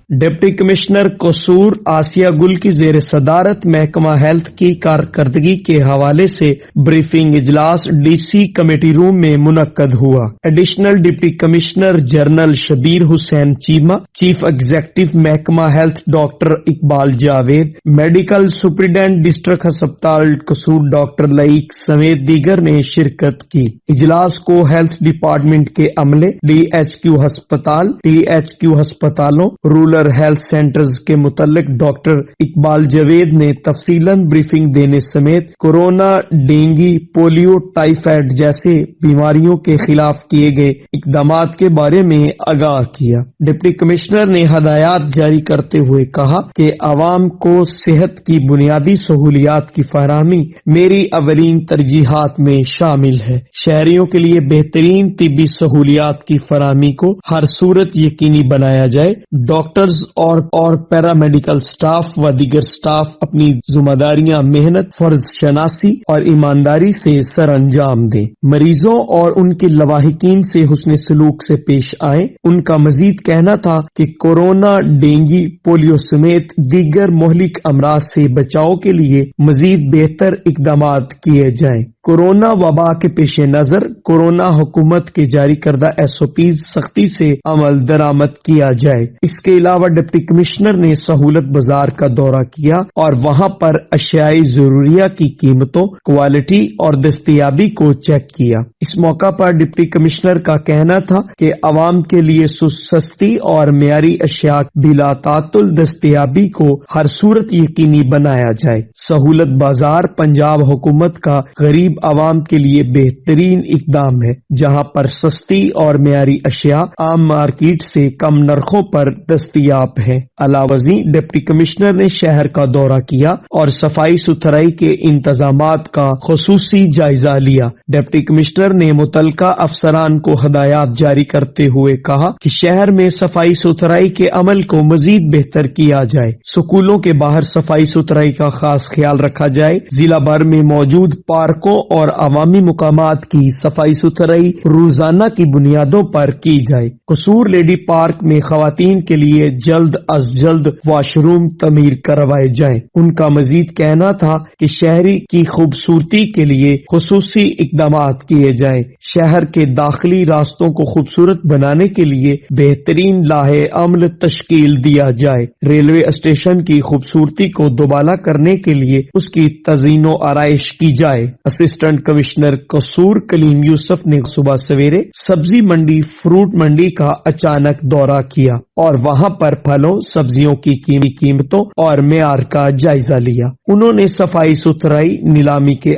Deputy commissioner قصور آسیہ گل کی زیر صدارت محکمہ ہیلتھ کی کارکردگی کے حوالے سے بریفنگ اجلاس ڈی سی کمیٹی روم میں منعقد ہوا۔ Additional deputy commissioner general Shabbir Hussain Cheema, chief executive محکمہ health doctor Iqbal Javed, medical superintendent district ہسپتال قصور ڈاکٹر لائق سمیت دیگر نے شرکت کی۔ اجلاس کو ہیلتھ ڈپارٹمنٹ کے عملے، ڈی ایچ کیو ہسپتال، ٹی ایچ کیو ہسپتالوں، رورل ہیلتھ سینٹرز کے متعلق ڈاکٹر اقبال جاوید نے تفصیلاً بریفنگ دینے سمیت کورونا، ڈینگی، پولیو، ٹائیفائڈ جیسے بیماریوں کے خلاف کیے گئے اقدامات کے بارے میں آگاہ کیا۔ ڈپٹی کمشنر نے ہدایات جاری کرتے ہوئے کہا کہ عوام کو صحت کی بنیادی سہولیات کی فراہمی میری اولین ترجیحات میں شامل ہے۔ شہریوں کے لیے بہترین طبی سہولیات کی فراہمی کو ہر صورت یقینی بنایا جائے۔ ڈاکٹرز اور پیرامیڈیکل سٹاف و دیگر سٹاف اپنی ذمہ داریاں محنت، فرض شناسی اور ایمانداری سے سر انجام دیں۔ مریضوں اور ان کے لواحقین سے حسن سلوک سے پیش آئیں۔ ان کا مزید کہنا تھا کہ کورونا، ڈینگی، پولیو سمیت دیگر مہلک امراض سے بچاؤ کے لیے مزید بہتر اقدامات کیے جائیں۔ کورونا وبا کے پیش نظر کورونا حکومت کے جاری کردہ SOPs سختی سے عمل درآمد کیا جائے۔ اس کے علاوہ ڈپٹی کمشنر نے سہولت بازار کا دورہ کیا اور وہاں پر اشیاء ضروریہ کی قیمتوں، کوالٹی اور دستیابی کو چیک کیا۔ اس موقع پر ڈپٹی کمشنر کا کہنا تھا کہ عوام کے لیے سستی اور معیاری اشیاء بلا تعطل دستیابی کو ہر صورت یقینی بنایا جائے۔ سہولت بازار پنجاب حکومت کا غریب عوام کے لیے بہترین اقدام ہے، جہاں پر سستی اور معیاری اشیاء عام مارکیٹ سے کم نرخوں پر دستیاب ہیں۔ علاوہ ازیں ڈپٹی کمشنر نے شہر کا دورہ کیا اور صفائی ستھرائی کے انتظامات کا خصوصی جائزہ لیا۔ ڈپٹی کمشنر نے متعلقہ افسران کو ہدایات جاری کرتے ہوئے کہا کہ شہر میں صفائی ستھرائی کے عمل کو مزید بہتر کیا جائے۔ سکولوں کے باہر صفائی ستھرائی کا خاص خیال رکھا جائے۔ ضلع بھر میں موجود پارکوں اور عوامی مقامات کی صفائی ستھرائی روزانہ کی بنیادوں پر کی جائے۔ قصور لیڈی پارک میں خواتین کے لیے جلد از جلد واش روم تعمیر کروائے جائیں۔ ان کا مزید کہنا تھا کہ شہری کی خوبصورتی کے لیے خصوصی اقدامات کیے جائیں۔ شہر کے داخلی راستوں کو خوبصورت بنانے کے لیے بہترین لاہے عمل تشکیل دیا جائے۔ ریلوے اسٹیشن کی خوبصورتی کو دوبالا کرنے کے لیے اس کی تزئین و آرائش کی جائے۔ اسسٹنٹ کمشنر قصور کلیم یوسف نے صبح سویرے سبزی منڈی، فروٹ منڈی کا اچانک دورہ کیا اور وہاں پر پھلوں، سبزیوں کی قیمتوں اور معیار کا جائزہ لیا۔ انہوں نے صفائی ستھرائی، نیلامی کے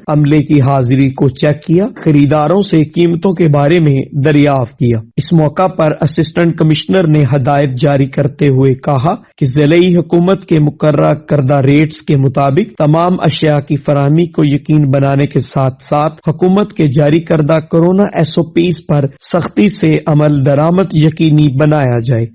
عملے کی حاضری کو چیک کیا، خریداروں سے قیمتوں کے بارے میں دریافت کیا۔ اس موقع پر اسسٹنٹ کمشنر نے ہدایت جاری کرتے ہوئے کہا کہ ضلعی حکومت کے مقررہ کردہ ریٹس کے مطابق تمام اشیاء کی فراہمی کو یقین بنانے کے ساتھ ساتھ حکومت کے جاری کردہ کورونا SOPs پر سختی سے عمل درآمد یقینی بنایا جائے۔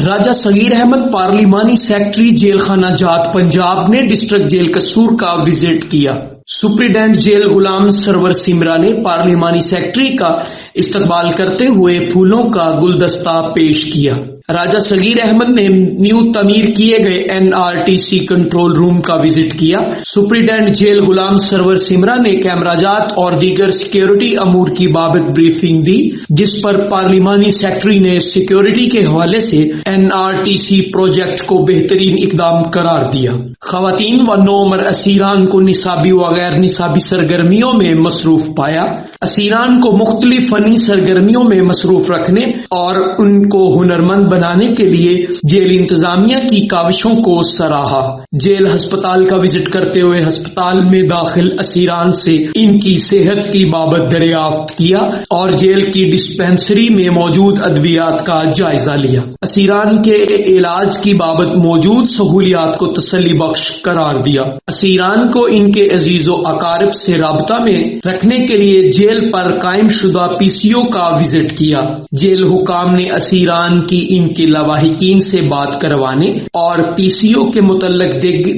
راجہ صغیر احمد پارلیمانی سیکرٹری جیل خانہ جات پنجاب نے ڈسٹرکٹ جیل قصور کا وزٹ کیا۔ سپرنٹینڈنٹ جیل غلام سرور سمرا نے پارلیمانی سیکرٹری کا استقبال کرتے ہوئے پھولوں کا گلدستہ پیش کیا۔ راجہ صغیر احمد نے نیو تعمیر کیے گئے NRTC کنٹرول روم کا وزٹ کیا۔ سپرنٹینڈنٹ جیل غلام سرور سمرا نے کیمرہ جات اور دیگر سیکیورٹی امور کی بابت بریفنگ دی، جس پر پارلیمانی سیکرٹری نے سیکیورٹی کے حوالے سے NRTC پروجیکٹ کو بہترین اقدام قرار دیا۔ خواتین و نوعمر اسیران کو نصابی و غیر نصابی سرگرمیوں میں مصروف پایا۔ اسیران کو مختلف فنی سرگرمیوں میں مصروف رکھنے اور ان کو ہنرمند بنانے کے لیے جیل انتظامیہ کی کاوشوں کو سراہا۔ جیل ہسپتال کا وزٹ کرتے ہوئے ہسپتال میں داخل اسیران سے ان کی صحت کی بابت دریافت کیا اور جیل کی ڈسپینسری میں موجود ادویات کا جائزہ لیا۔ اسیران کے علاج کی بابت موجود سہولیات کو تسلی بخش قرار دیا۔ اسیران کو ان کے عزیز و اقارب سے رابطہ میں رکھنے کے لیے جیل پر قائم شدہ PCO کا وزٹ کیا۔ جیل حکام نے اسیران کی ان کے لواحقین سے بات کروانے اور PCO کے متعلق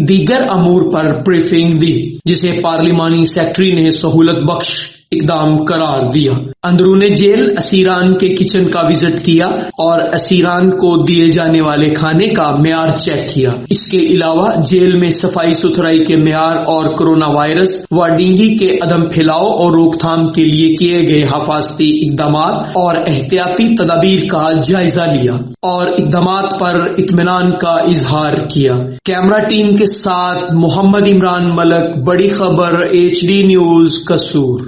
دیگر امور پر بریفنگ دی، جسے پارلیمانی سیکرٹری نے سہولت بخش اقدام قرار دیا۔ اندرون جیل اسیران کے کچن کا وزٹ کیا اور اسیران کو دیے جانے والے کھانے کا معیار چیک کیا۔ اس کے علاوہ جیل میں صفائی ستھرائی کے معیار اور کورونا وائرس و ڈینگی کے عدم پھیلاؤ اور روک تھام کے لیے کیے گئے حفاظتی اقدامات اور احتیاطی تدابیر کا جائزہ لیا اور اقدامات پر اطمینان کا اظہار کیا۔ کیمرہ ٹیم کے ساتھ محمد عمران ملک، بڑی خبر HD نیوز، قصور۔